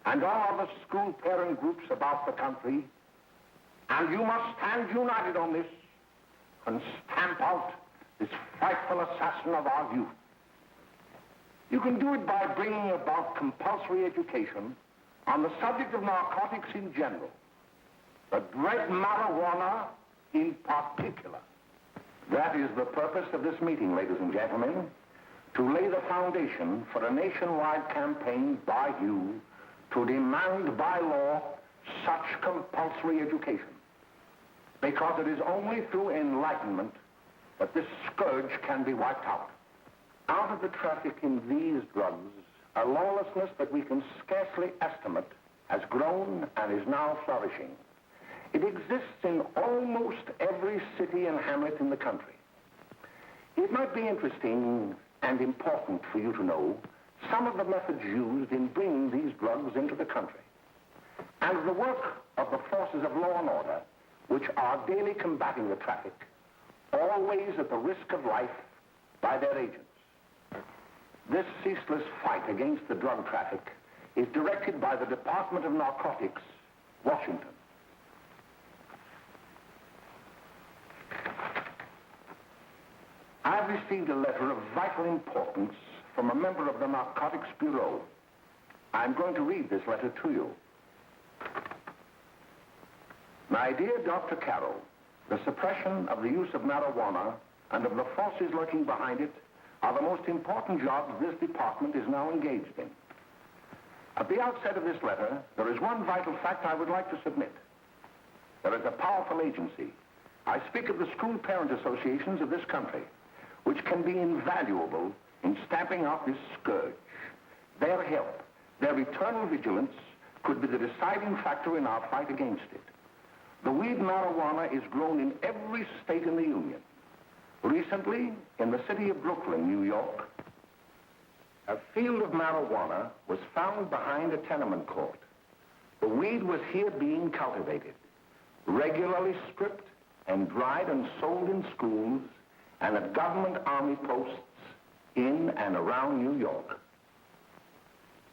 and all other school parent groups about the country, and you must stand united on this and stamp out this frightful assassin of our youth. You can do it by bringing about compulsory education on the subject of narcotics in general, the dread marijuana in particular. That is the purpose of this meeting, ladies and gentlemen, to lay the foundation for a nationwide campaign by you to demand by law such compulsory education. Because it is only through enlightenment that this scourge can be wiped out. Out of the traffic in these drugs, a lawlessness that we can scarcely estimate has grown and is now flourishing. It exists in almost every city and hamlet in the country. It might be interesting and important for you to know some of the methods used in bringing these drugs into the country, and the work of the forces of law and order, which are daily combating the traffic, always at the risk of life, by their agents. This ceaseless fight against the drug traffic is directed by the Department of Narcotics, Washington. I've received a letter of vital importance from a member of the Narcotics Bureau. I'm going to read this letter to you. My dear Dr. Carroll, the suppression of the use of marijuana and of the forces lurking behind it are the most important jobs this department is now engaged in. At the outset of this letter, there is one vital fact I would like to submit. There is a powerful agency. I speak of the school parent associations of this country, which can be invaluable in stamping out this scourge. Their help, their eternal vigilance, could be the deciding factor in our fight against it. The weed marijuana is grown in every state in the Union. Recently, in the city of Brooklyn, New York, a field of marijuana was found behind a tenement court. The weed was here being cultivated, regularly stripped and dried and sold in schools and at government army posts in and around New York.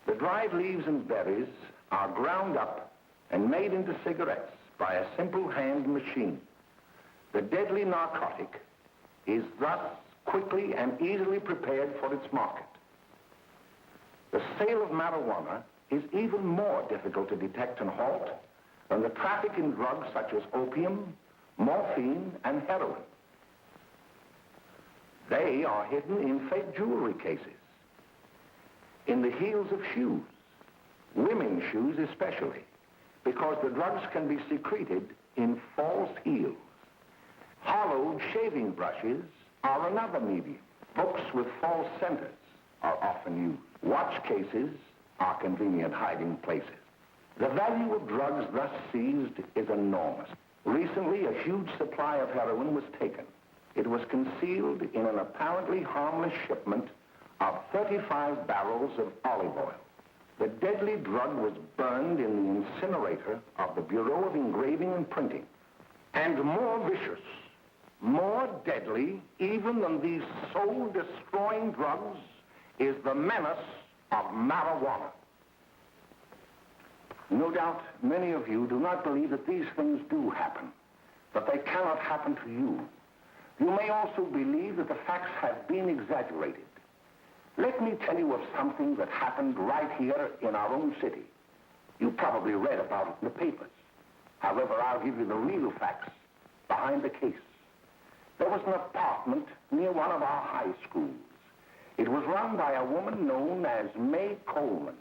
The dried leaves and berries are ground up and made into cigarettes by a simple hand machine. The deadly narcotic is thus quickly and easily prepared for its market. The sale of marijuana is even more difficult to detect and halt than the traffic in drugs such as opium, morphine, and heroin. They are hidden in fake jewelry cases, in the heels of shoes, women's shoes especially, because the drugs can be secreted in false heels. Hollowed shaving brushes are another medium. Books with false centers are often used. Watch cases are convenient hiding places. The value of drugs thus seized is enormous. Recently, a huge supply of heroin was taken. It was concealed in an apparently harmless shipment of 35 barrels of olive oil. The deadly drug was burned in the incinerator of the Bureau of Engraving and Printing. And more vicious, more deadly, even than these soul-destroying drugs, is the menace of marijuana. No doubt many of you do not believe that these things do happen, that they cannot happen to you. You may also believe that the facts have been exaggerated. Let me tell you of something that happened right here in our own city. You probably read about it in the papers. However, I'll give you the real facts behind the case. There was an apartment near one of our high schools. It was run by a woman known as May Coleman.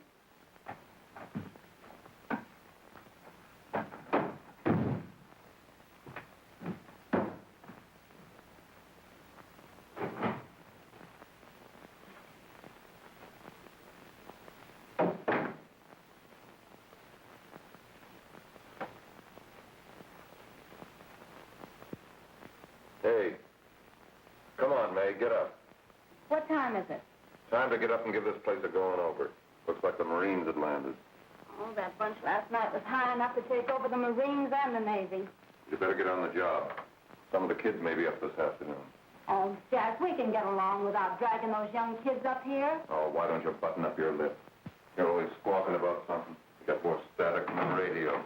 Hey, come on, May, get up. What time is it? Time to get up and give this place a going over. Looks like the Marines had landed. Oh, that bunch last night was high enough to take over the Marines and the Navy. You better get on the job. Some of the kids may be up this afternoon. Oh, Jack, we can get along without dragging those young kids up here. Oh, why don't you button up your lip? You're always squawking about something. Got more static from the radio.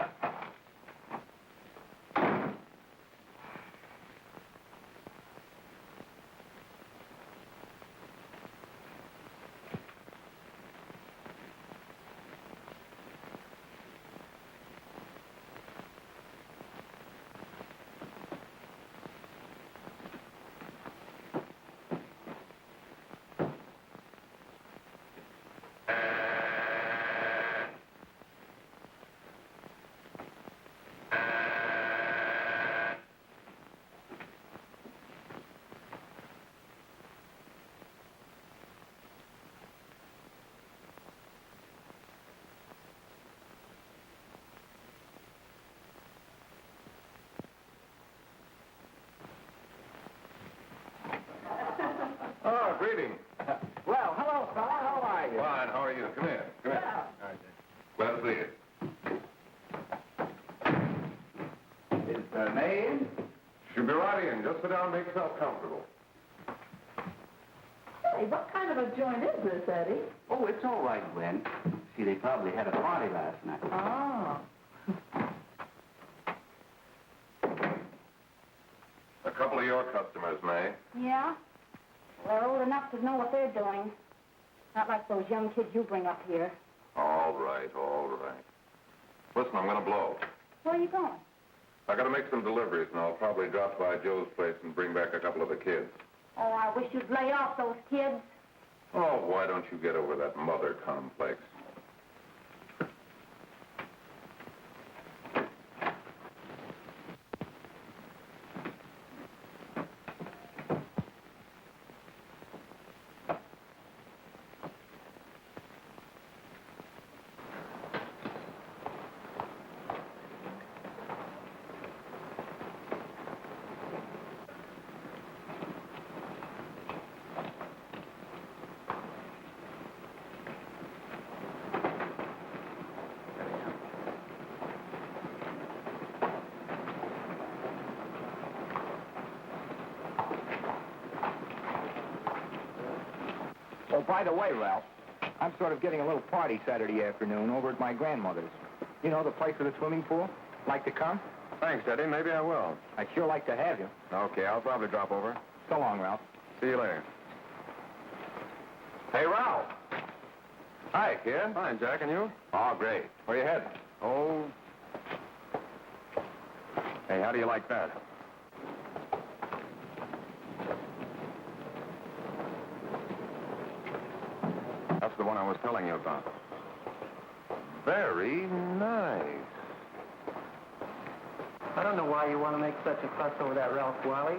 Oh, greetings. Well, hello, fella. How are you? Fine, how are you? Come here. Come here. Glad to see you. Is May in? She'll be right in. Just sit down and make yourself comfortable. Hey, what kind of a joint is this, Eddie? Oh, it's all right, Gwen. See, they probably had a party last night. Oh. A couple of your customers, May. Yeah? They're old enough to know what they're doing. Not like those young kids you bring up here. All right, all right. Listen, I'm going to blow. Where are you going? I got to make some deliveries, and I'll probably drop by Joe's place and bring back a couple of the kids. Oh, I wish you'd lay off those kids. Oh, why don't you get over that mother complex? Oh, by the way, Ralph, I'm sort of getting a little party Saturday afternoon over at my grandmother's. You know, the place with the swimming pool? Like to come? Thanks, Eddie. Maybe I will. I'd sure like to have you. Okay, I'll probably drop over. So long, Ralph. See you later. Hey, Ralph. Hi, kid. Fine, Jack, and you? Oh, great. Where you heading? Oh. Hey, how do you like that? That's the one I was telling you about. Very nice. I don't know why you want to make such a fuss over that Ralph Wally.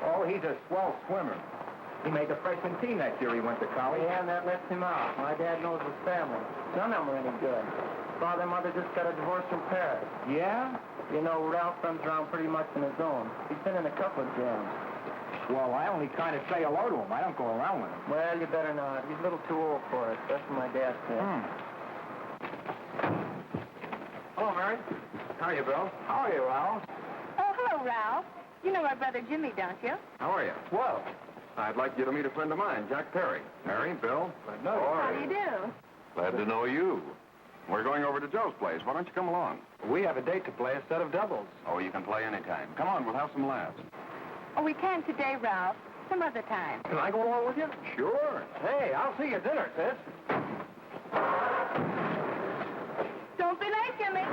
Oh, he's a swell swimmer. He made the freshman team that year he went to college. Yeah, and that lets him out. My dad knows his family. None of them are any good. Father and mother just got a divorce from Paris. Yeah? You know, Ralph runs around pretty much on his own. He's been in a couple of jams. Well, I only kind of say hello to him. I don't go around with him. Well, you better not. He's a little too old for it. That's what my dad said. Hello, Mary. How are you, Bill? How are you, Ralph? Oh, hello, Ralph. You know my brother Jimmy, don't you? How are you? Well, I'd like you to meet a friend of mine, Jack Perry. Mary, Bill. no. How do you do? Glad to know you. We're going over to Joe's place. Why don't you come along? We have a date to play, a set of doubles. Oh, you can play anytime. Come on, we'll have some laughs. Oh, we can't today, Ralph. Some other time. Can I go along with you? Sure. Hey, I'll see you at dinner, sis. Don't be late, Jimmy.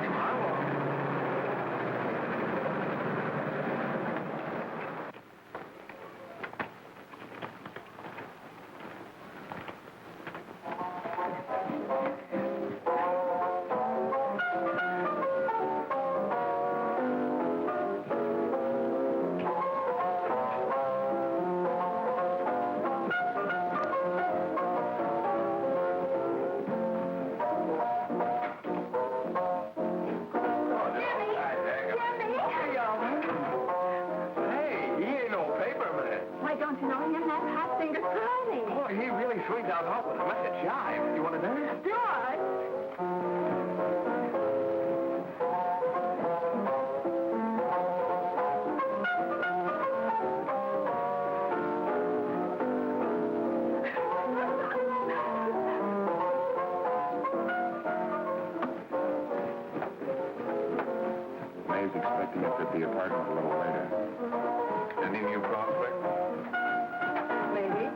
Why, don't you know him? That hot finger Curly. Boy, he really swings out hot with a mess of jive. You want to dance? Do I? Get to the apartment a little later. Any new prospects? Maybe.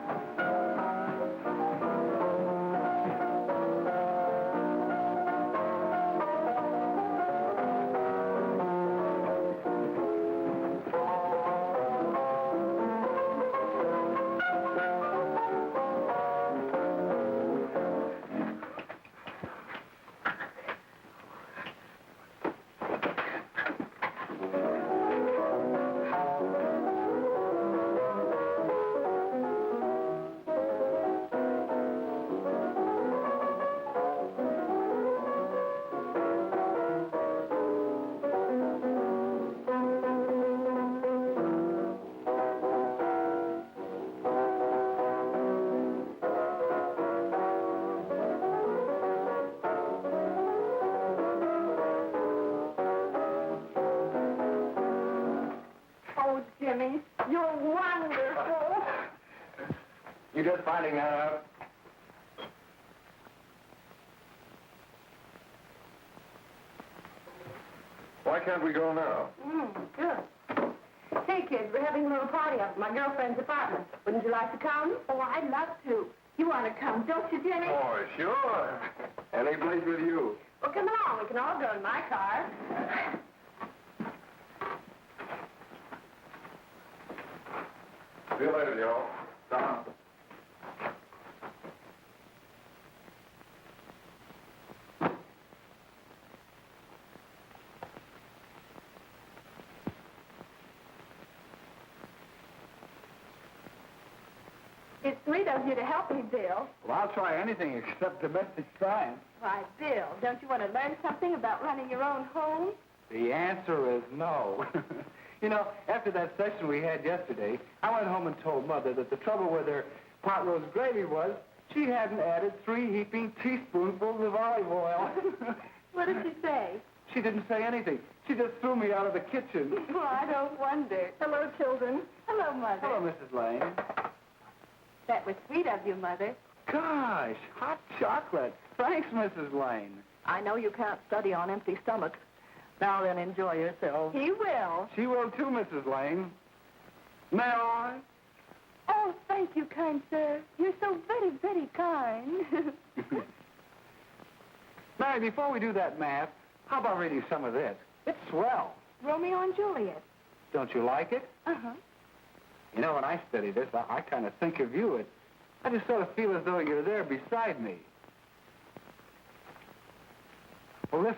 Oh, Jimmy, you're wonderful. You just finding that out? Why can't we go now? Good. Hey, kids, we're having a little party up at my girlfriend's apartment. Wouldn't you like to come? Oh, I'd love to. You want to come, don't you, Jimmy? Oh, sure. Any place with you. Well, come along. We can all go in my car. See you later, Joe. It's sweet of you to help me, Bill. Well, I'll try anything except domestic science. Why, Bill, don't you want to learn something about running your own home? The answer is no. You know, after that session we had yesterday, I went home and told Mother that the trouble with her pot roast gravy was she hadn't added 3 heaping teaspoonfuls of olive oil. What did she say? She didn't say anything. She just threw me out of the kitchen. Well, I don't wonder. Hello, children. Hello, Mother. Hello, Mrs. Lane. That was sweet of you, Mother. Gosh, hot chocolate. Thanks, Mrs. Lane. I know you can't study on empty stomachs. Now then, enjoy yourself. He will. She will too, Mrs. Lane. May I? Oh, thank you, kind sir. You're so very, very kind. Mary, before we do that math, how about reading some of this? It's swell. Romeo and Juliet. Don't you like it? Uh-huh. You know, when I study this, I kind of think of you. I just sort of feel as though you're there beside me. Well, listen.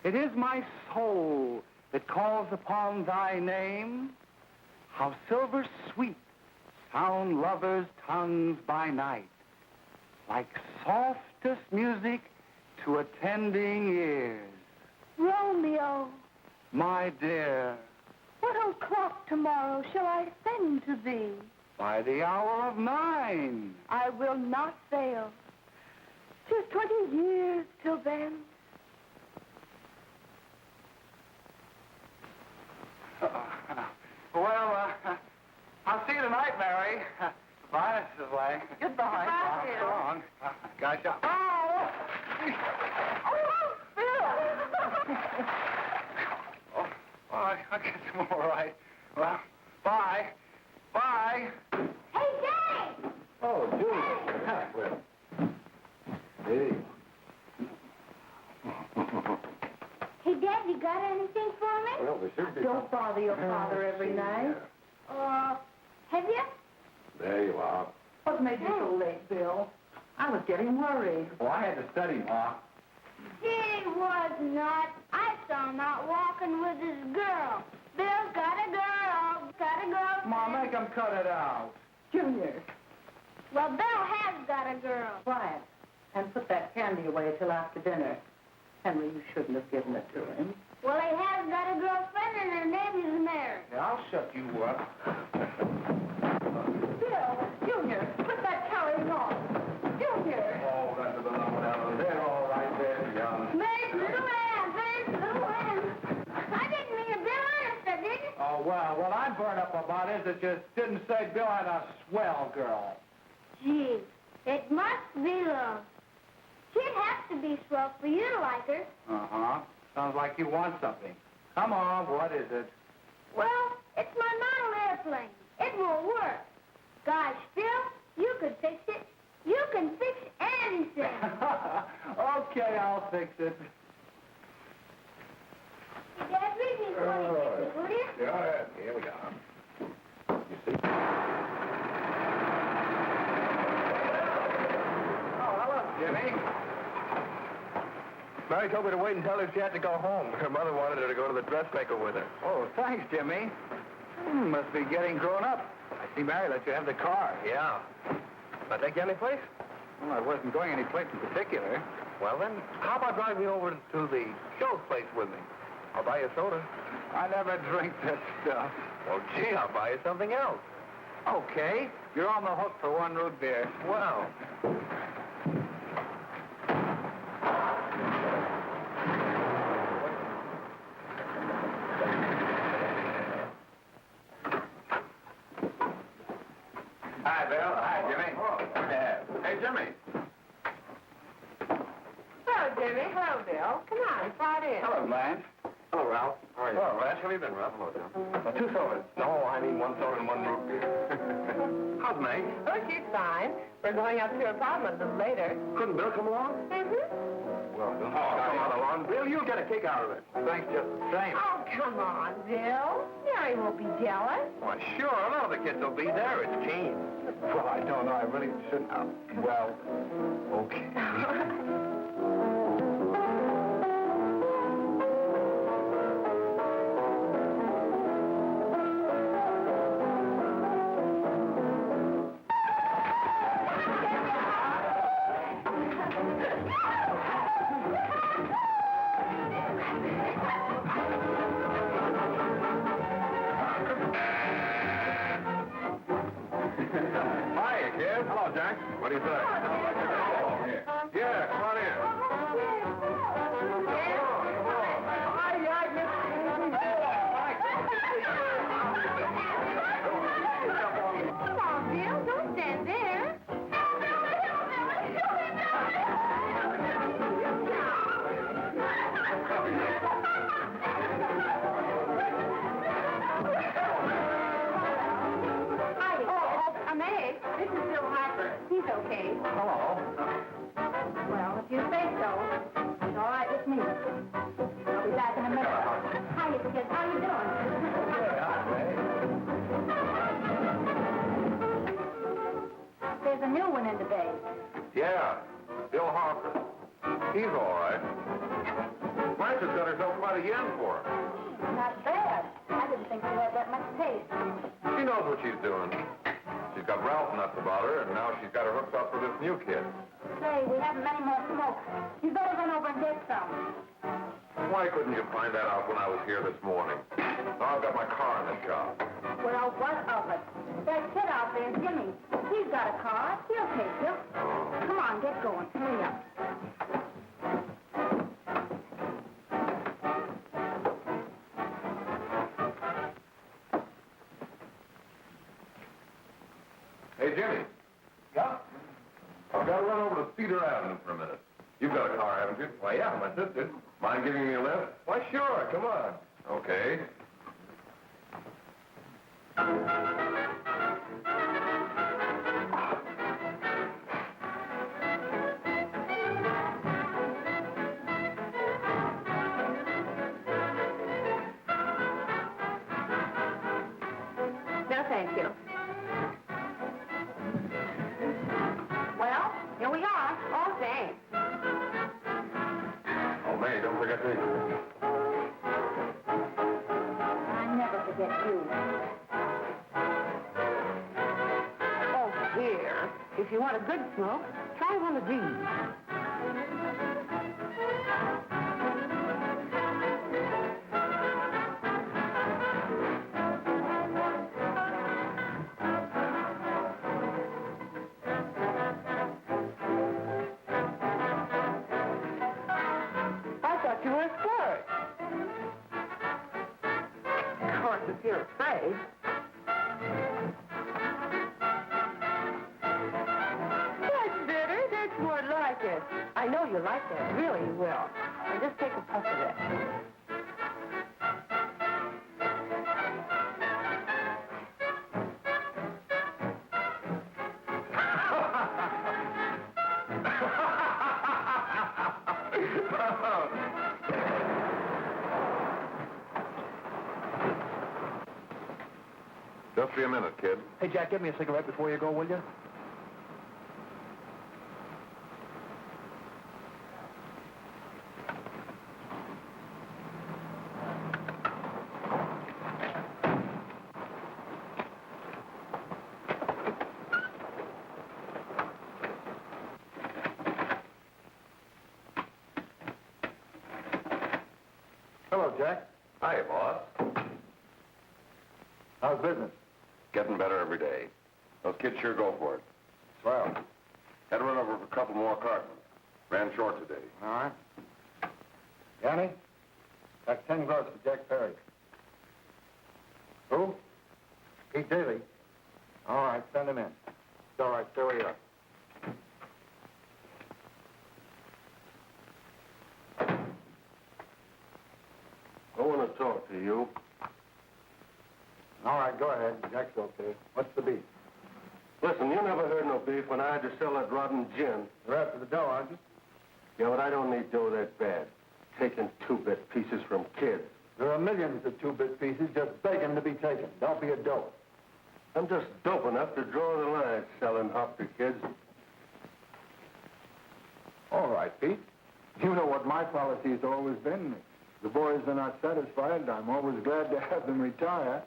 It is my soul that calls upon thy name. How silver sweet sound lovers' tongues by night, like softest music to attending ears. Romeo, My dear, what o'clock tomorrow shall I send to thee? by the hour of 9. I will not fail. 'Tis 20 years till then. Well, I'll see you tonight, Mary. Bye, Mrs. Lang. Goodbye. Goodbye, So Bill. long. Gosh, I guess I'm all right. Well, bye. Bye. Hey, Jay! Oh, Julie. Hey. Hey, Dad, you got anything for me? Well, there should be. Don't bother your father every night. Have you? There you are. What made you so late, Bill? I was getting worried. Well, I had to study, Ma. He was not. I saw him out walking with his girl. Bill's got a girl. Got a girl. Ma, make him cut it out. Junior, Well, Bill has got a girl. quiet. And put that candy away till after dinner. Henry, you shouldn't have given it to him. Well, he has got a girlfriend, and her name is Mary. Yeah, I'll shut you up. Bill, Junior, put that carrying on. Junior! Oh, that's the number down there. All right there, young. Mary's little man. Mary's little man. I didn't mean to Bill honest, I didn't. Oh, well, what I'm burned up about is it just didn't say Bill had a swell girl. Gee, it must be love. She'd have to be swell for you to like her. Uh-huh. Sounds like you want something. Come on, what is it? Well, it's my model airplane. It won't work. Gosh, Phil, you could fix it. You can fix anything. Okay, I'll fix it. Dad, read me 26, will you? Yeah, here we go. You see? Oh, hello, Jimmy. Mary told me to wait and tell her she had to go home. Her mother wanted her to go to the dressmaker with her. Oh, thanks, Jimmy. Must be getting grown up. I see Mary let you have the car. Yeah. I take you any place? Well, I wasn't going any place in particular. Well, then, how about driving me over to the show place with me? I'll buy you a soda. I never drink that stuff. Well, gee, I'll buy you something else. Okay. You're on the hook for one root beer. Wow. Hi, Bill. Hi, Jimmy. Hey, Jimmy. Hello, Jimmy. Hello, Bill. Come on, slide in. Hello, Blanche. Hello, Ralph. How are you? Hello, Ralph. How have you been, Ralph? Hello, Jim. 2 sodas. No, I mean 1 soda and 1 root beer. How's Meg? Oh, she's fine. We're going up to her apartment a little later. Couldn't Bill come along? Well, don't come on along. Bill, you'll get a kick out of it. Thanks just the same. Oh, come on, Bill. Mary won't be jealous. Why, sure. None of the kids will be there. It's Keen. Well, I don't know. I really shouldn't. Well, okay. Hiya, kid. Hello, Jack. What do you say? Yeah, come on in. Come on, Bill, don't stand there. Meg, this is Bill Harper. He's okay. Hello. Well, if you say so, it's all right with me. I'll be back in a minute. Hiya, kids. How you doing? There's a new one in today. Yeah, Bill Harper. He's all right. Blanche has got herself quite a yen for him. Not bad. I didn't think she had that much taste. She knows what she's doing. She's got Ralph nuts about her, and now she's got her hooked up for this new kid. Say, we haven't many more smoke. You better run over and get some. Why couldn't you find that out when I was here this morning? Now I've got my car in the shop. Well, what of it? That kid out there, Jimmy, he's got a car. He'll take you. Come on, get going. Hurry up. Hey, Jimmy. Yeah? I've got to run over to Cedar Avenue for a minute. You've got a car, haven't you? Well, yeah, my sister. Mind giving me a lift? Why, sure. Come on. Okay. No, thank you. Well, here we are. Oh, thanks. Oh, May, don't forget me. I never forget you. Oh, here. If you want a good smoke, try one of these. I thought you were a flirt. Of course, if you're afraid. That's better. That's more like it. I know you like that. Really, you will. Or just take a puff of it. Just be a minute, kid. Hey, Jack, give me a cigarette before you go, will you? Hello, Jack. Hi, boss. How's business? Getting better every day. Those kids sure go for it. Swell. Had to run over for a couple more cartons. Ran short today. All right. Yanni, that's 10 gross for Jack Perry. Who? Pete Daly. All right, send him in. It's all right, stay where you are. I want to talk to you. All right, go ahead. Jack's okay. What's the beef? Listen, you never heard no beef when I had to sell that rotten gin. You're after the dough, aren't you? Yeah, but I don't need dough that bad. Taking two-bit pieces from kids. There are millions of two-bit pieces just begging to be taken. Don't be a dope. I'm just dope enough to draw the line selling hop to kids. All right, Pete. You know what my policy has always been. If the boys are not satisfied, I'm always glad to have them retire.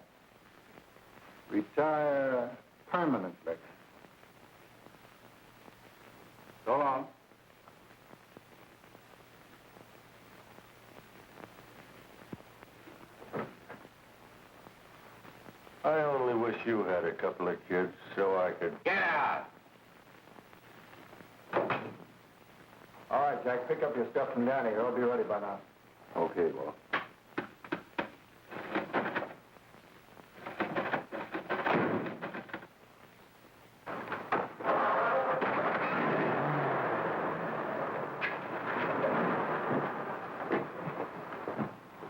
Retire permanently. So long. I only wish you had a couple of kids so I could... Get out! All right, Jack, pick up your stuff from Danny. It'll be ready by now. Okay, well.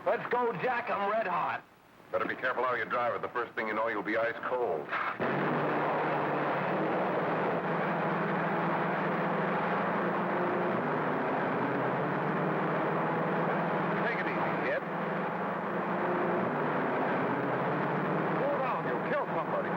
Let's go, Jack. I'm red hot. Better be careful how you drive it. The first thing you know, you'll be ice cold. Take it easy, kid. Slow down, you'll kill somebody.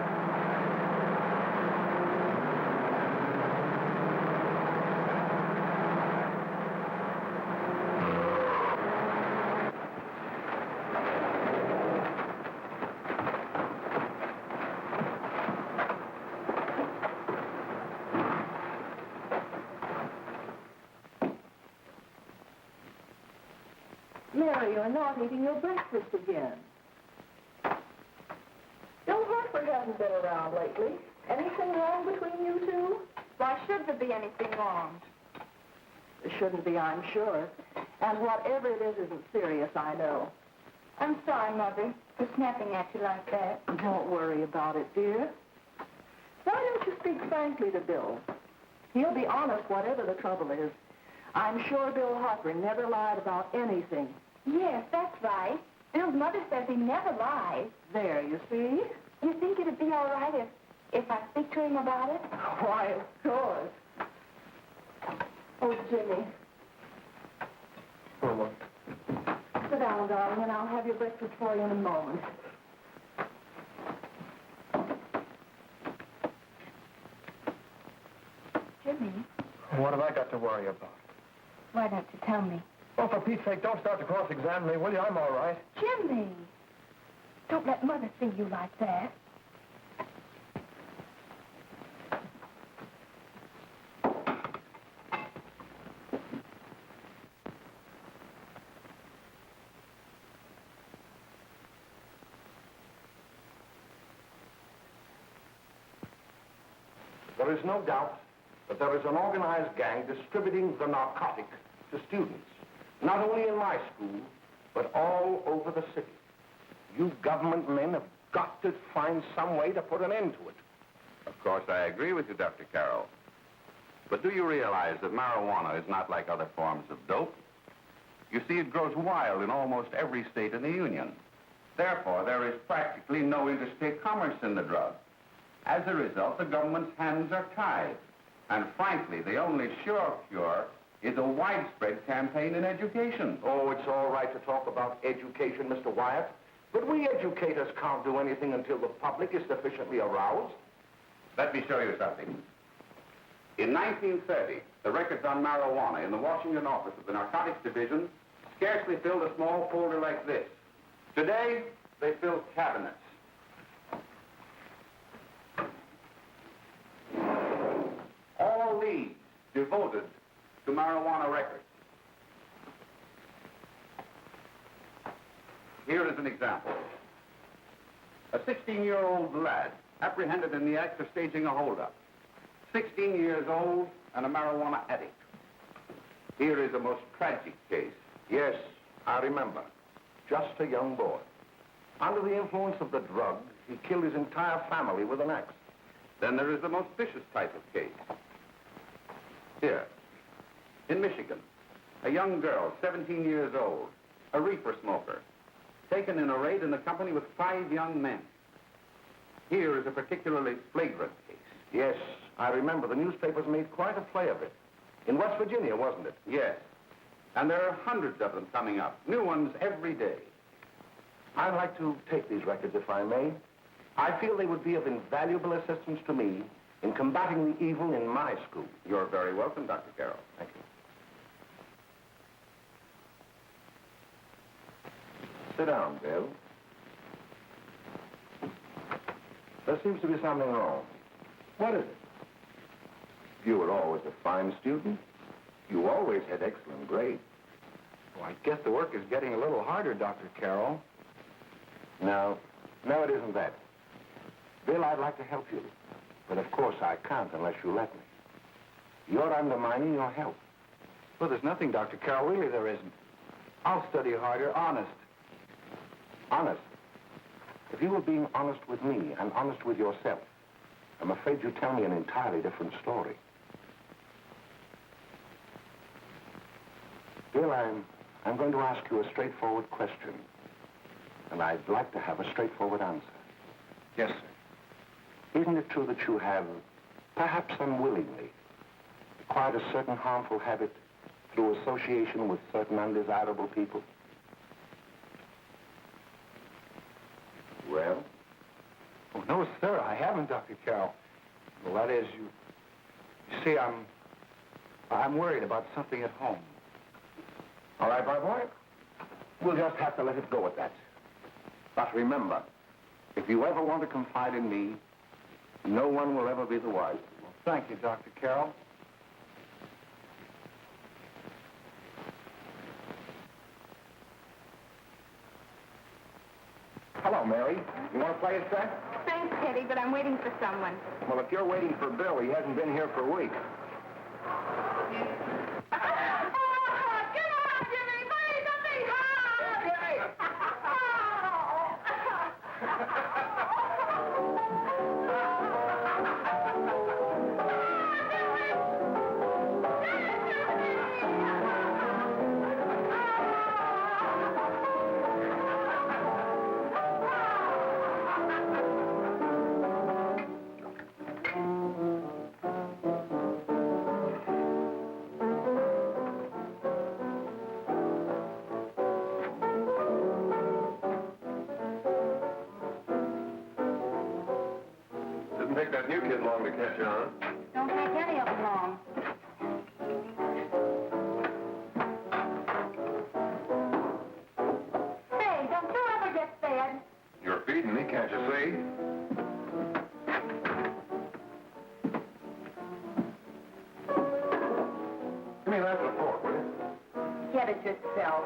Mary, you're not eating your breakfast again. Bill Harper hasn't been around lately. Anything wrong between you two? Why should there be anything wrong? There shouldn't be, I'm sure. And whatever it is isn't serious, I know. I'm sorry, Mother, for snapping at you like that. Don't worry about it, dear. Why don't you speak frankly to Bill? He'll be honest whatever the trouble is. I'm sure Bill Harper never lied about anything. Yes, that's right. Bill's mother says he never lies. There, you see? You think it'd be all right if I speak to him about it? Why, of course. Oh, Jimmy. For what? Sit down, darling, and I'll have your breakfast for you in a moment. Jimmy, What have I got to worry about? why don't you tell me? Oh, for Pete's sake, don't start to cross-examine me, will you? I'm all right. Jimmy! Don't let Mother see you like that. There is no doubt that there is an organized gang distributing the narcotic to students, not only in my school, but all over the city. You government men have got to find some way to put an end to it. Of course, I agree with you, Dr. Carroll. But do you realize that marijuana is not like other forms of dope? You see, it grows wild in almost every state in the Union. Therefore, there is practically no interstate commerce in the drug. As a result, the government's hands are tied. And frankly, the only sure cure is a widespread campaign in education. Oh, it's all right to talk about education, Mr. Wyatt. But we educators can't do anything until the public is sufficiently aroused. Let me show you something. In 1930, the records on marijuana in the Washington office of the Narcotics Division scarcely filled a small folder like this. Today, they fill cabinets. All these devoted to marijuana records. Here is an example. A 16-year-old lad apprehended in the act of staging a holdup. 16 years old and a marijuana addict. Here is a most tragic case. Yes, I remember. Just a young boy. Under the influence of the drug, he killed his entire family with an axe. Then there is the most vicious type of case. Here, in Michigan, a young girl, 17 years old, a reefer smoker, taken in a raid in the company with 5 young men. Here is a particularly flagrant case. Yes, I remember. The newspapers made quite a play of it. In West Virginia, wasn't it? Yes. And there are hundreds of them coming up, new ones every day. I'd like to take these records, if I may. I feel they would be of invaluable assistance to me in combating the evil in my school. You're very welcome, Dr. Carroll. Thank you. Sit down, Bill. There seems to be something wrong. What is it? You were always a fine student. You always had excellent grades. Well, I guess the work is getting a little harder, Dr. Carroll. No, it isn't that. Bill, I'd like to help you. But of course I can't unless you let me. You're undermining your health. Well, there's nothing, Dr. Carroll. Really, there isn't. I'll study harder, honest. Honest? If you were being honest with me and honest with yourself, I'm afraid you'd tell me an entirely different story. Bill, I'm going to ask you a straightforward question. And I'd like to have a straightforward answer. Yes, sir. Isn't it true that you have, perhaps unwillingly, acquired a certain harmful habit through association with certain undesirable people? Well? Oh, no, sir, I haven't, Dr. Carroll. Well, that is, you see, I'm worried about something at home. All right, my boy. We'll just have to let it go at that. But remember, if you ever want to confide in me, no one will ever be the wiser. Well, thank you, Dr. Carroll. Hello, Mary. You want to play a set? Thanks, Teddy, but I'm waiting for someone. Well, if you're waiting for Bill, he hasn't been here for a week. Didn't take that new kid long to catch on. Don't take any of them long. Hey, don't you ever get fed? You're feeding me, can't you see? Give me that with a fork, will you? Get it yourself.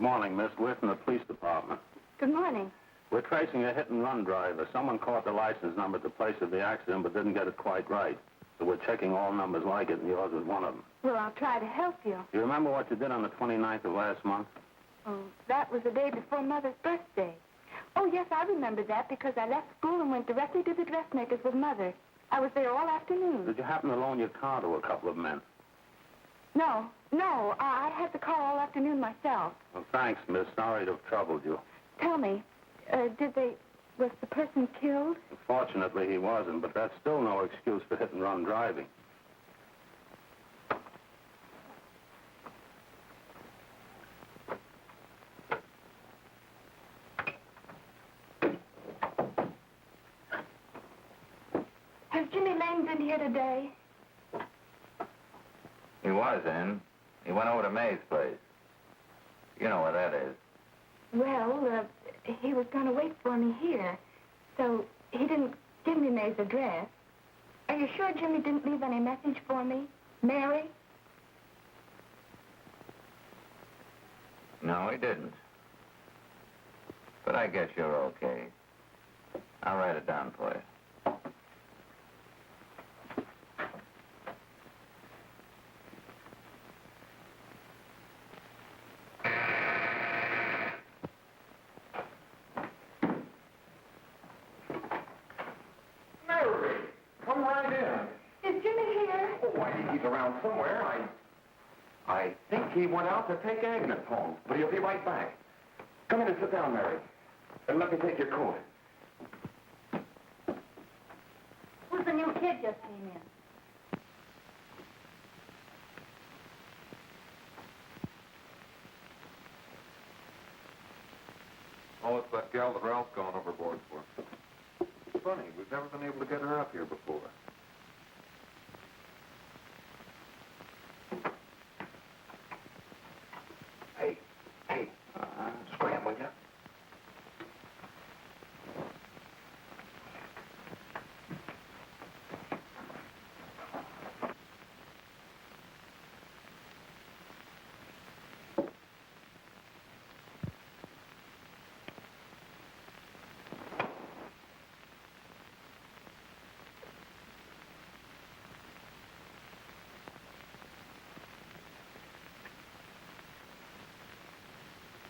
morning, miss. We're from the police department. Good morning. We're tracing a hit-and-run driver. Someone caught the license number at the place of the accident but didn't get it quite right. So we're checking all numbers like it, and yours is one of them. Well, I'll try to help you. You remember what you did on the 29th of last month? Oh, that was the day before Mother's birthday. Oh, yes, I remember that because I left school and went directly to the dressmaker's with Mother. I was there all afternoon. Did you happen to loan your car to a couple of men? No, I had the car all afternoon myself. Well, thanks, miss. Sorry to have troubled you. Tell me, was the person killed? Fortunately, he wasn't, but that's still no excuse for hit-and-run driving. Has Jimmy Lane been here today? He was in. He went over to May's place. You know where that is. Well, he was going to wait for me here, so he didn't give me May's address. Are you sure Jimmy didn't leave any message for me? Mary? No, he didn't. But I guess you're okay. I'll write it down for you. Come right in. Is Jimmy here? Oh, he's around somewhere. I think he went out to take Agnes home, but he'll be right back. Come in and sit down, Mary. And let me take your coat. Who's the new kid just came in? Oh, it's that gal that Ralph's gone overboard for. It's funny, we've never been able to get her up here before. Hey, scram, will ya?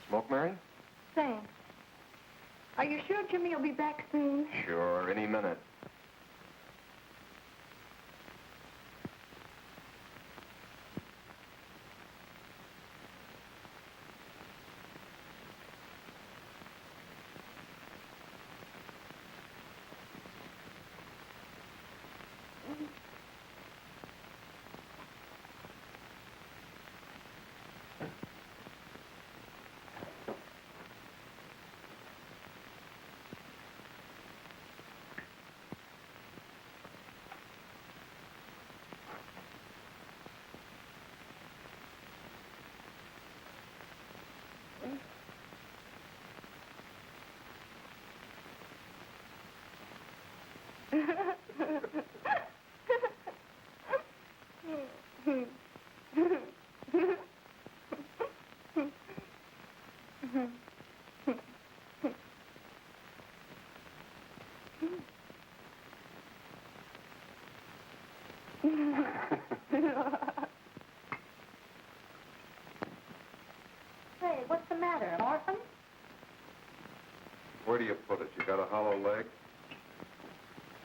Smoke, Mary? Thanks. Are you sure Jimmy will be back soon? Sure, any minute. Say, what's the matter, an orphan? Where do you put it? You got a hollow leg?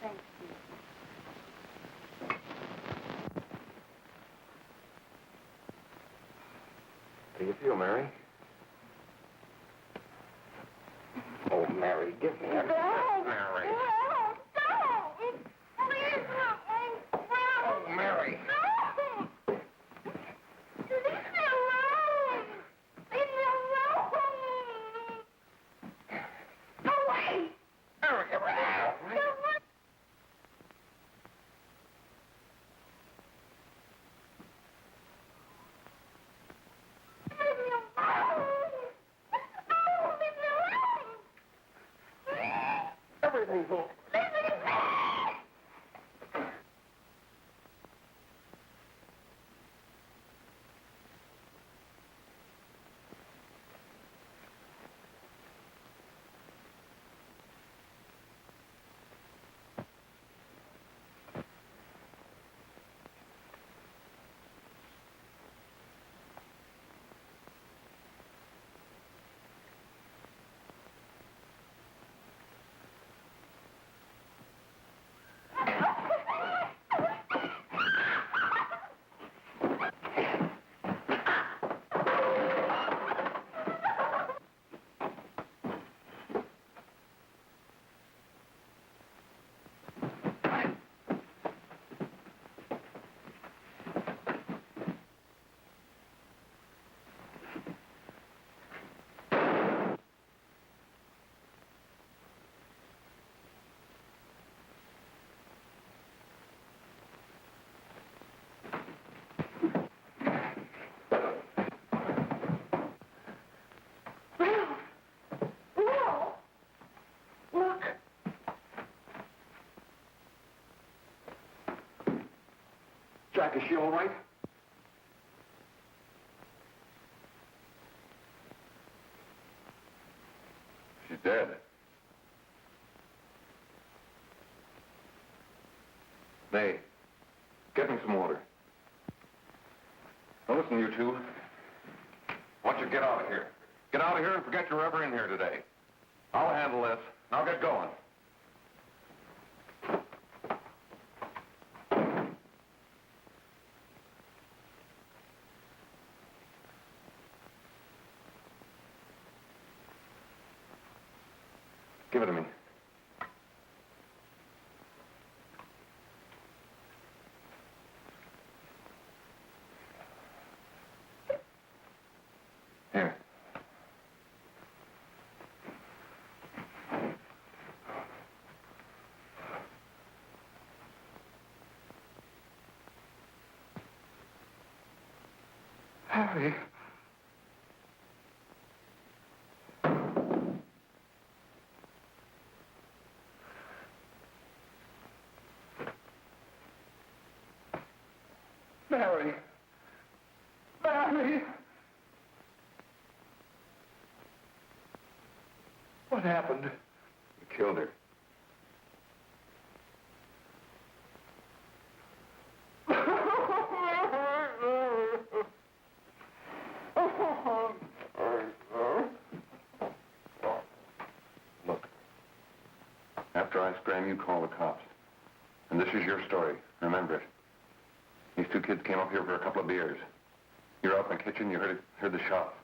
Thanks, Steve. How do you feel, Mary? Oh, Mary, give me a... Mary. Oh, Mary. Everything's all... Jack, is she all right? She's dead. May, get me some water. Now listen, you two. I want you to get out of here. Get out of here and forget you're ever in here today. I'll handle this. I'll get going. Give it to me. Here. Harry. Mary. Mary. What happened? You killed her. Look. After I scram, you call the cops. And this is your story. Remember it. These two kids came up here for a couple of beers. You were out in the kitchen, you heard the shot.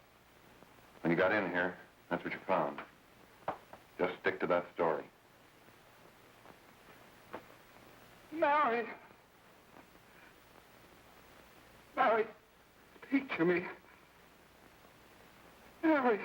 When you got in here, that's what you found. Just stick to that story. Mary. Mary, speak to me. Mary.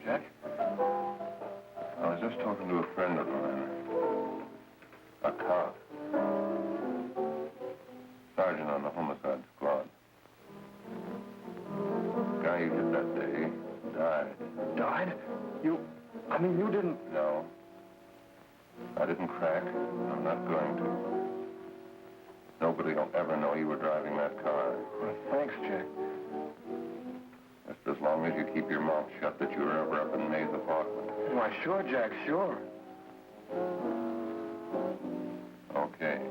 Jack? I was just talking to a friend of mine. A cop. Sergeant on the homicide squad. The guy you hit that day died. Died? You didn't... No. I didn't crack. I'm not going to. Nobody will ever know you were driving that car. Well, thanks, Jack. Just as long as you keep your mouth shut that you were ever up in May's apartment. Why, sure, Jack, sure. Okay.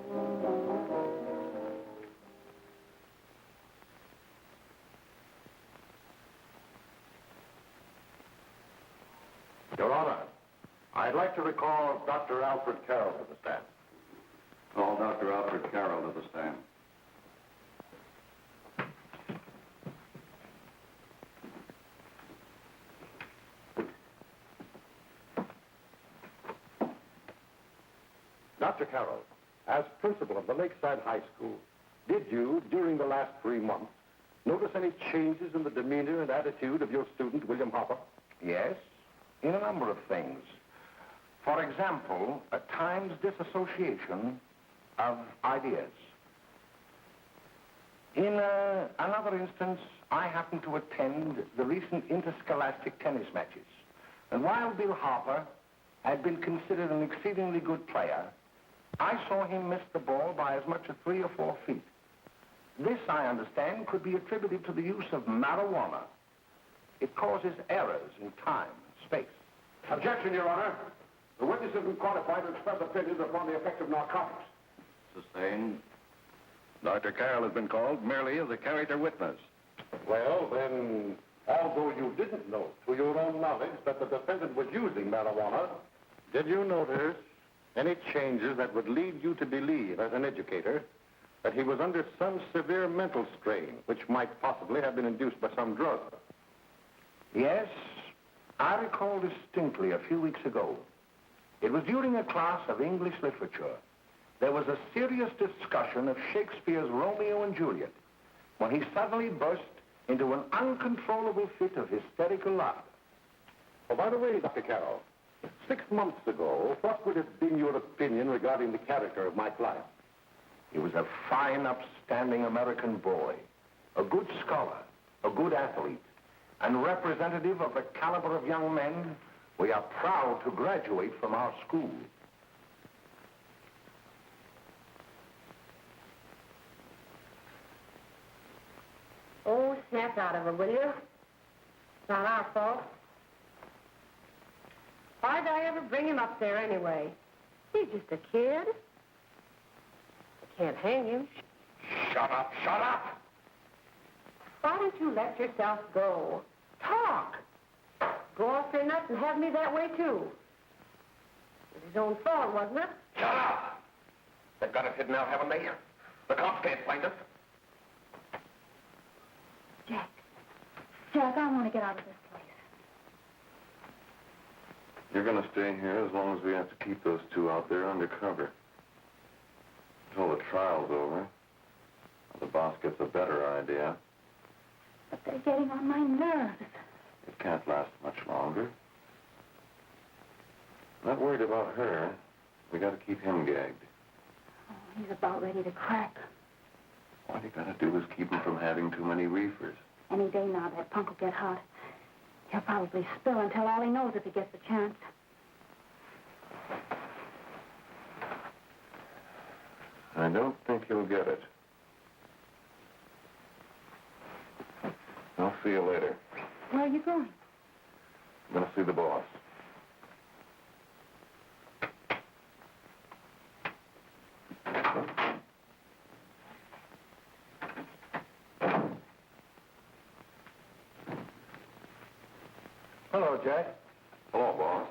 Your Honor, I'd like to recall Dr. Alfred Carroll to the stand. Call Dr. Alfred Carroll to the stand. Dr. Carroll, as principal of the Lakeside High School, did you, during the last 3 months, notice any changes in the demeanor and attitude of your student, William Hopper? Yes, in a number of things. For example, at times disassociation of ideas. In another instance, I happened to attend the recent interscholastic tennis matches. And while Bill Harper had been considered an exceedingly good player, I saw him miss the ball by as much as 3 or 4 feet. This, I understand, could be attributed to the use of marijuana. It causes errors in time and space. Objection, Your Honor. The witness has been qualified to express opinions upon the effect of narcotics. Sustained. Dr. Carroll has been called merely as a character witness. Well, then, although you didn't know, to your own knowledge, that the defendant was using marijuana, did you notice any changes that would lead you to believe, as an educator, that he was under some severe mental strain, which might possibly have been induced by some drug? Yes, I recall distinctly a few weeks ago. It was during a class of English literature. There was a serious discussion of Shakespeare's Romeo and Juliet when he suddenly burst into an uncontrollable fit of hysterical laughter. Oh, by the way, Dr. Carroll, 6 months ago, what would have been your opinion regarding the character of my client? He was a fine, upstanding American boy, a good scholar, a good athlete, and representative of the caliber of young men we are proud to graduate from our school. Oh, snap out of it, will you? It's not our fault. Why'd I ever bring him up there anyway? He's just a kid. I can't hang him. Shut up, shut up! Why don't you let yourself go? Talk. Go off your nuts and have me that way, too. It was his own fault, wasn't it? Shut up! They've got us hidden out, haven't they? The cops can't find us. Jack, I want to get out of this place. You're going to stay here as long as we have to keep those two out there undercover. Until the trial's over. The boss gets a better idea. But they're getting on my nerves. It can't last much longer. Not worried about her. We got to keep him gagged. Oh, he's about ready to crack. All you got to do is keep him from having too many reefers. Any day now, that punk will get hot. He'll probably spill and tell all he knows if he gets a chance. I don't think he'll get it. I'll see you later. Where are you going? I'm going to see the boss. Hello, Jack. Hello, boss.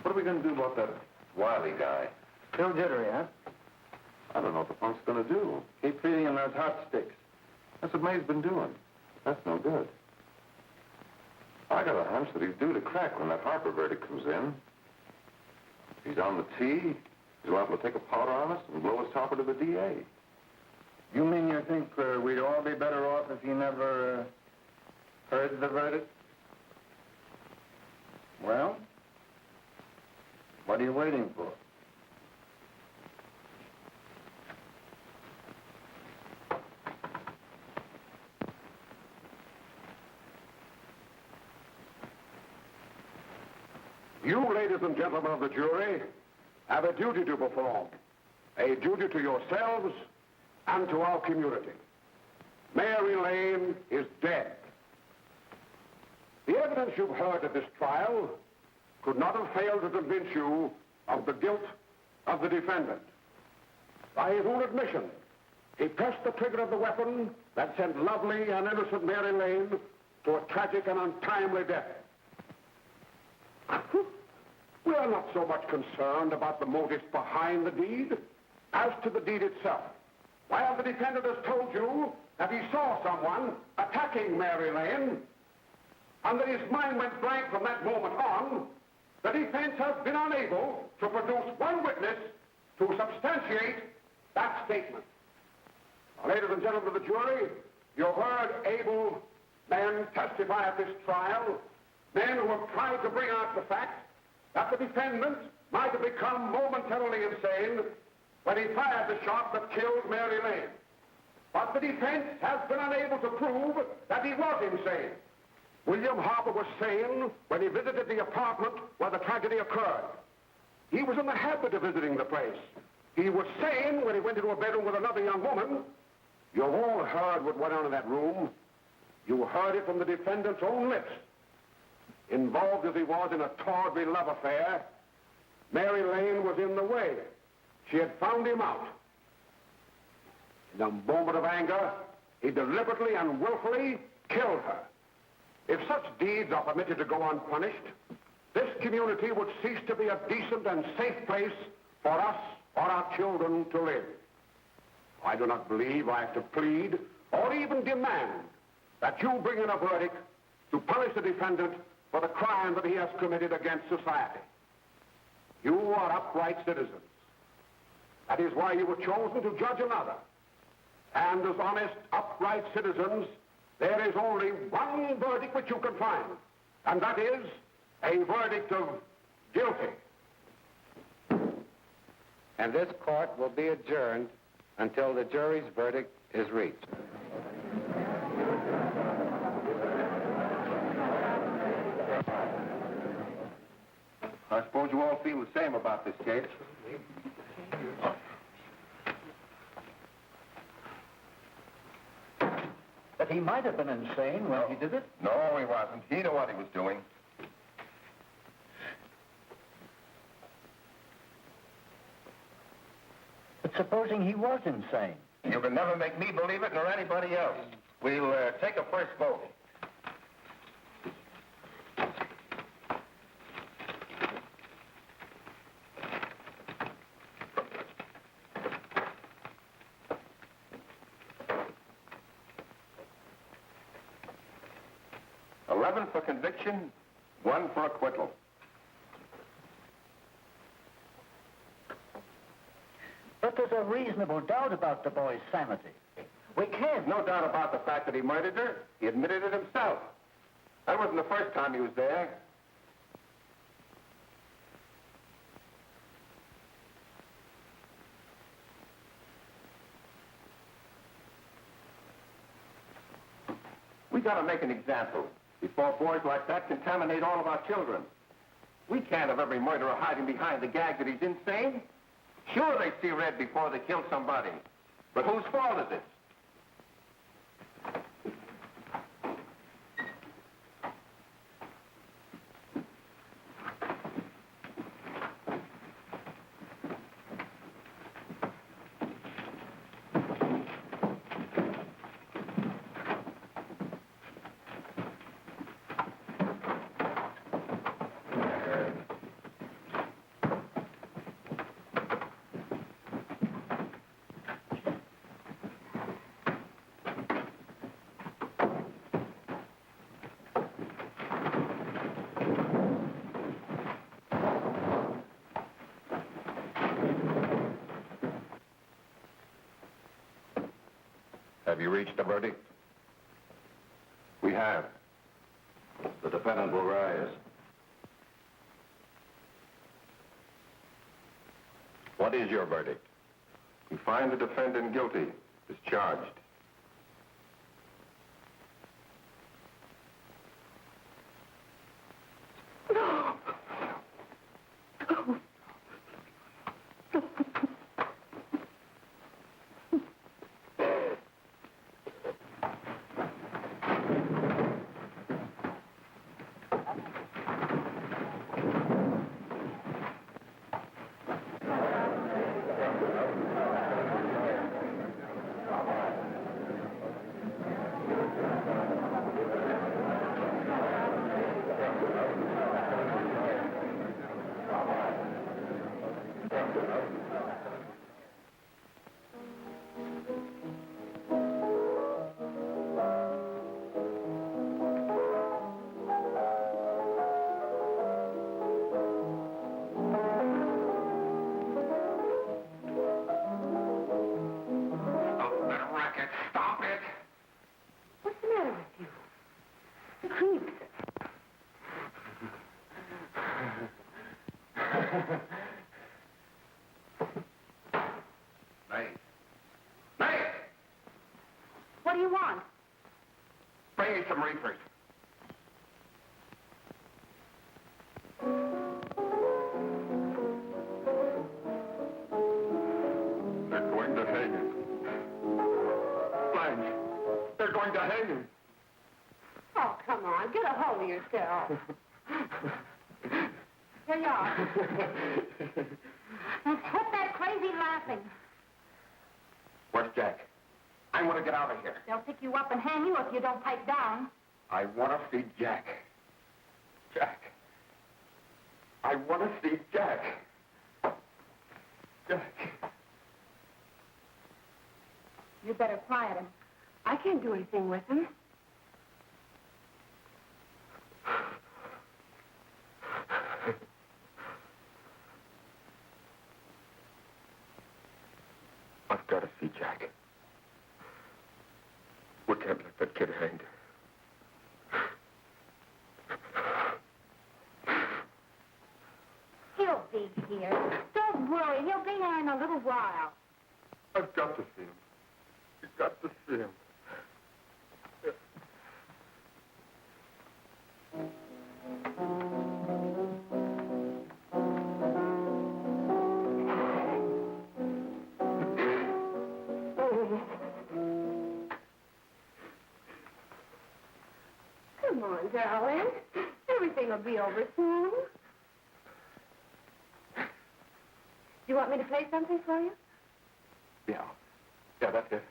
What are we going to do about that Wiley guy? Still jittery, huh? I don't know what the punk's going to do. Keep feeding him those hot sticks. That's what May's been doing. That's no good. I got a hunch that he's due to crack when that Harper verdict comes in. He's on the tee. He's liable to take a powder on us and blow his topper to the DA. You mean you think we'd all be better off if he never heard the verdict? Well, what are you waiting for? You, ladies and gentlemen of the jury, have a duty to perform. A duty to yourselves and to our community. Mary Lane is dead. The evidence you've heard at this trial could not have failed to convince you of the guilt of the defendant. By his own admission, he pressed the trigger of the weapon that sent lovely and innocent Mary Lane to a tragic and untimely death. We are not so much concerned about the motives behind the deed as to the deed itself. While the defendant has told you that he saw someone attacking Mary Lane and that his mind went blank from that moment on, the defense has been unable to produce one witness to substantiate that statement. Now, ladies and gentlemen of the jury, you heard able men testify at this trial, men who have tried to bring out the fact that the defendant might have become momentarily insane when he fired the shot that killed Mary Lane. But the defense has been unable to prove that he was insane. William Harper was sane when he visited the apartment where the tragedy occurred. He was in the habit of visiting the place. He was sane when he went into a bedroom with another young woman. You've all heard what went on in that room. You heard it from the defendant's own lips. Involved as he was in a tawdry love affair, Mary Lane was in the way. She had found him out. In a moment of anger, he deliberately and willfully killed her. If such deeds are permitted to go unpunished, this community would cease to be a decent and safe place for us or our children to live. I do not believe I have to plead or even demand that you bring in a verdict to punish the defendant for the crime that he has committed against society. You are upright citizens. That is why you were chosen to judge another. And as honest, upright citizens, there is only one verdict which you can find, and that is a verdict of guilty. And this court will be adjourned until the jury's verdict is reached. I suppose you all feel the same about this case. But he might have been insane when he did it. No, he wasn't. He knew what he was doing. But supposing he was insane? You can never make me believe it nor anybody else. We'll take a first vote. For conviction, 1 for acquittal. But there's a reasonable doubt about the boy's sanity. We can't. No doubt about the fact that he murdered her. He admitted it himself. That wasn't the first time he was there. We got to make an example before boys like that contaminate all of our children. We can't have every murderer hiding behind the gag that he's insane. Sure, they see red before they kill somebody. But whose fault is it? Have you reached a verdict? We have. The defendant will rise. What is your verdict? We find the defendant guilty, as charged. What do you want? Bring me some reefers. They're going to hang him. Blanche, they're going to hang him. Oh, come on. Get a hold of yourself. Here you are. Now, quit that crazy laughing. Where's Jack? I want to get out of here. They'll pick you up and hang you if you don't pipe down. I want to see Jack. Jack. I want to see Jack. Jack. You better quiet him. I can't do anything with him. Jack. We can't let that kid hang. He'll be here. Don't worry. He'll be here in a little while. I've got to see him. You've got to see him. Come on, darling. Everything will be over soon. Do you want me to play something for you? Yeah. Yeah, that's it.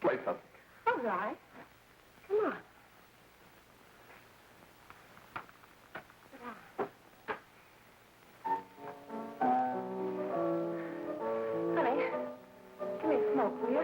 Play something. All right. Come on. Honey, give me a smoke, will you?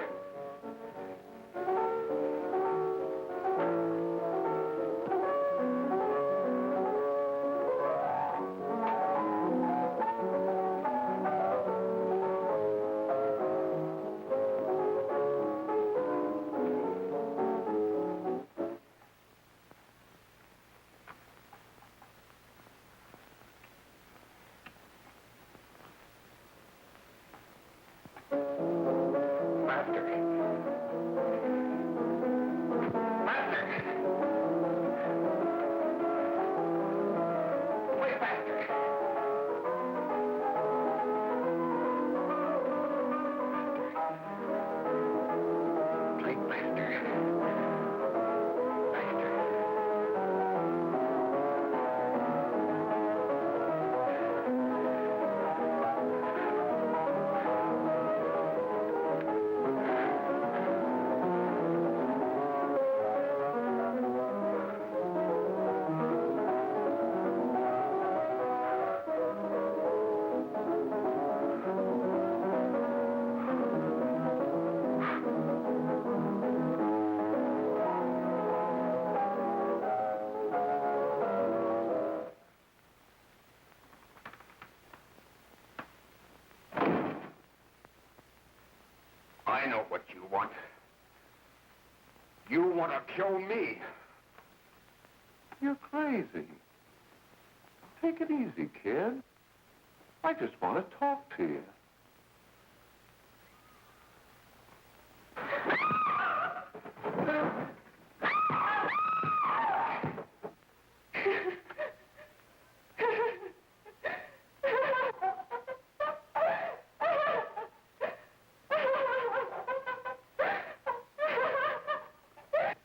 I know what you want. You want to kill me. You're crazy. Take it easy, kid. I just want to talk to you.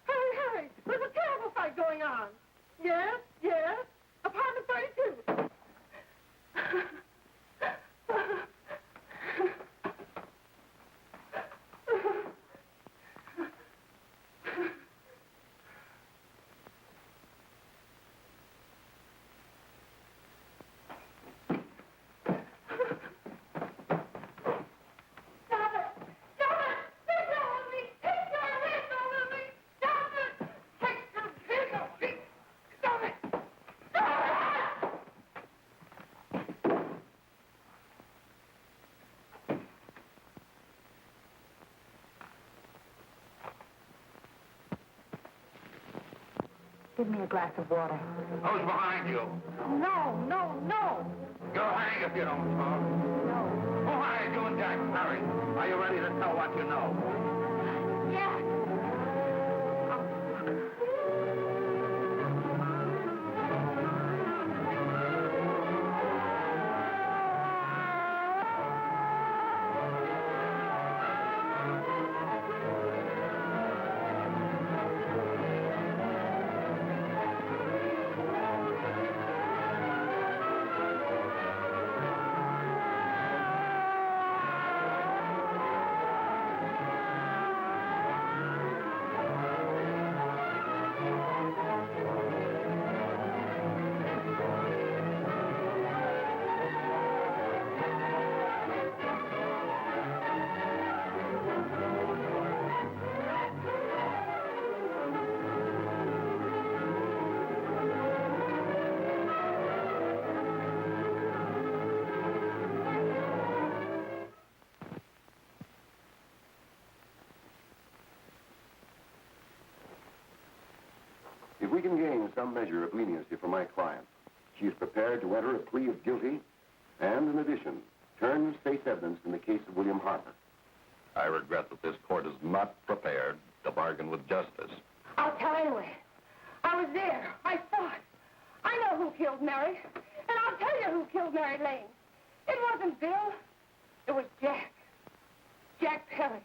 Hurry! There's a terrible fight going on. Yes, yes. Apartment 32. Give me a glass of water. Who's behind you? No, no, no. You'll hang if you don't smoke. No. Who hired you and Jack? Hurry. Are you ready to tell what you know? Yeah. we can gain some measure of leniency for my client, she is prepared to enter a plea of guilty and, in addition, turn state's evidence in the case of William Harper. I regret that this court is not prepared to bargain with justice. I'll tell anyway. I was there. I saw it. I know who killed Mary. And I'll tell you who killed Mary Lane. It wasn't Bill. It was Jack. Jack Perry.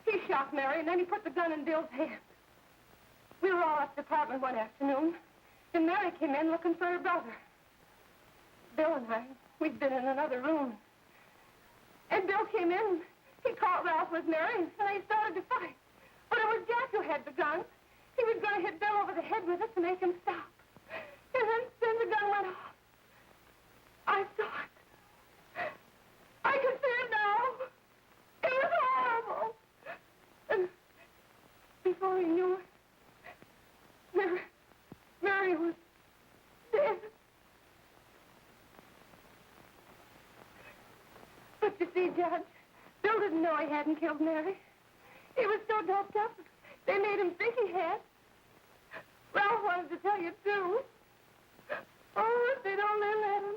He shot Mary, and then he put the gun in Bill's hand. We were all at the apartment one afternoon, and Mary came in looking for her brother. Bill and I, we'd been in another room. And Bill came in. He caught Ralph with Mary, and they started to fight. But it was Jack who had the gun. He was going to hit Bill over the head with it to make him stop. And then the gun went off. I saw it. I can see it now. It was horrible. And before he knew it, Mary was dead. But you see, Judge, Bill didn't know he hadn't killed Mary. He was so doped up, they made him think he had. Ralph wanted to tell you, too. Oh, if they'd only let him.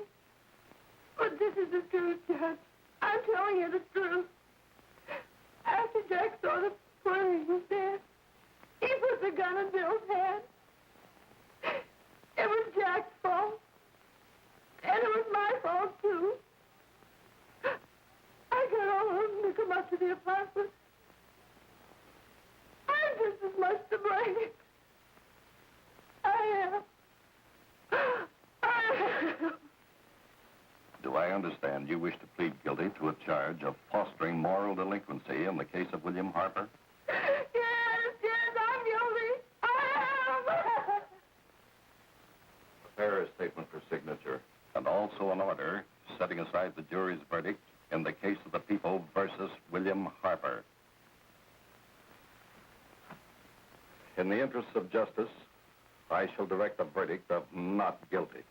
But this is the truth, Judge. I'm telling you the truth. After Jack saw that Perry was dead, he put the gun in Bill's hand. It was Jack's fault. And it was my fault, too. I got all of them to come up to the apartment. I'm just as much to blame. I am. Do I understand you wish to plead guilty to a charge of fostering moral delinquency in the case of William Harper? Yes, I'm guilty. I am. Prepare a statement for signature, and also an order setting aside the jury's verdict in the case of the people versus William Harper. In the interests of justice, I shall direct a verdict of not guilty.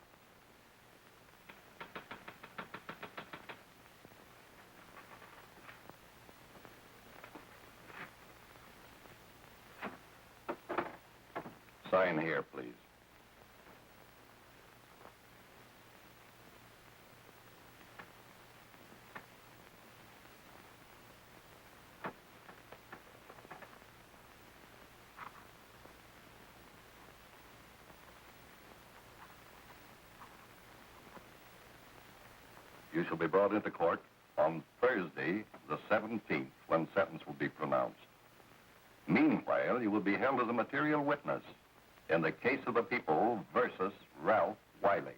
Sign here, please. You shall be brought into court on Thursday, the 17th, when sentence will be pronounced. Meanwhile, you will be held as a material witness in the case of the people versus Ralph Wiley.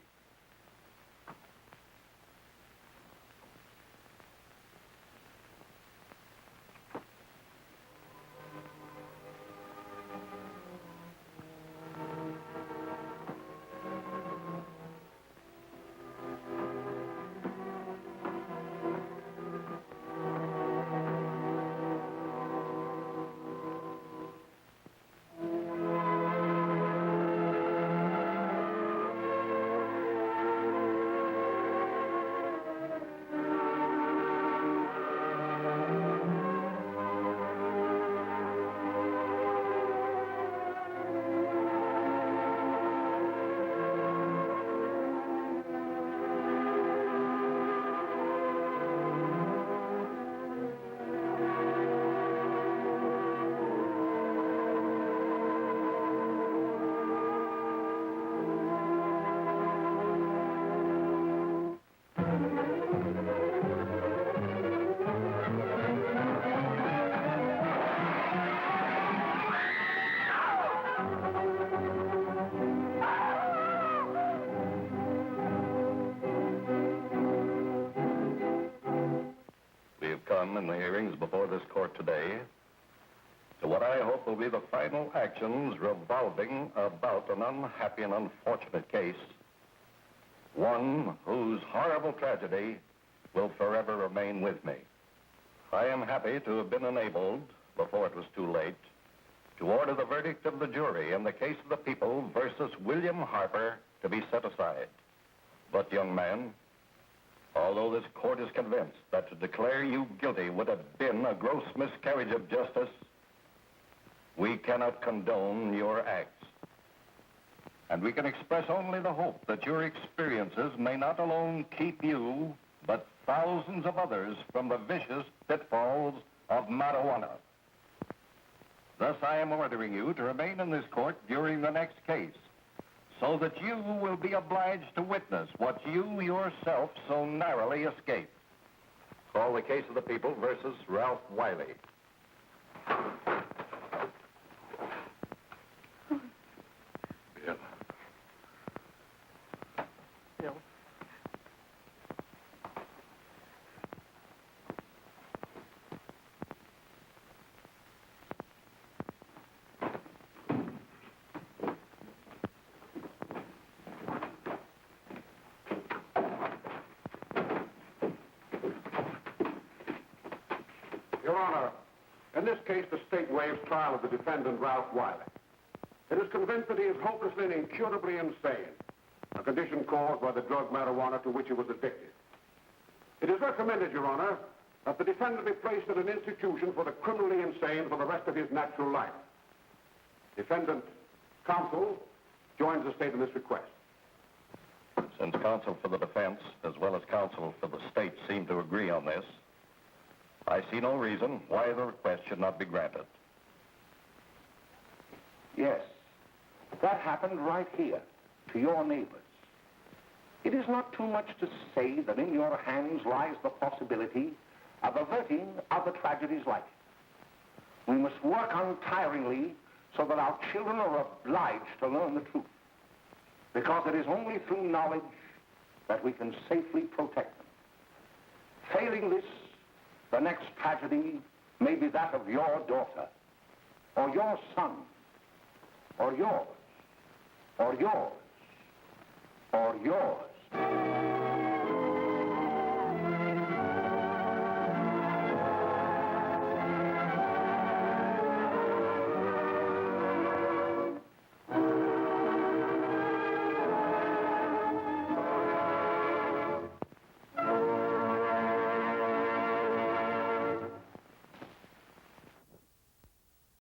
In the hearings before this court today to what I hope will be the final actions revolving about an unhappy and unfortunate case, one whose horrible tragedy will forever remain with me. I am happy to have been enabled, before it was too late, to order the verdict of the jury in the case of the people versus William Harper to be set aside. But, young man, although this court is convinced that to declare you guilty would have been a gross miscarriage of justice, we cannot condone your acts. And we can express only the hope that your experiences may not alone keep you, but thousands of others from the vicious pitfalls of marijuana. Thus, I am ordering you to remain in this court during the next case, so that you will be obliged to witness what you yourself so narrowly escaped. Call the case of the people versus Ralph Wiley. Bill. Bill. Your Honor, in this case, the state waives trial of the defendant, Ralph Wiley. It is convinced that he is hopelessly and incurably insane, a condition caused by the drug marijuana to which he was addicted. It is recommended, Your Honor, that the defendant be placed in an institution for the criminally insane for the rest of his natural life. Defendant counsel joins the state in this request. Since counsel for the defense, as well as counsel for the state, seem to agree on this, I see no reason why the request should not be granted. Yes, that happened right here, to your neighbors. It is not too much to say that in your hands lies the possibility of averting other tragedies like it. We must work untiringly so that our children are obliged to learn the truth, because it is only through knowledge that we can safely protect them. Failing this, the next tragedy may be that of your daughter, or your son, or yours, or yours, or yours.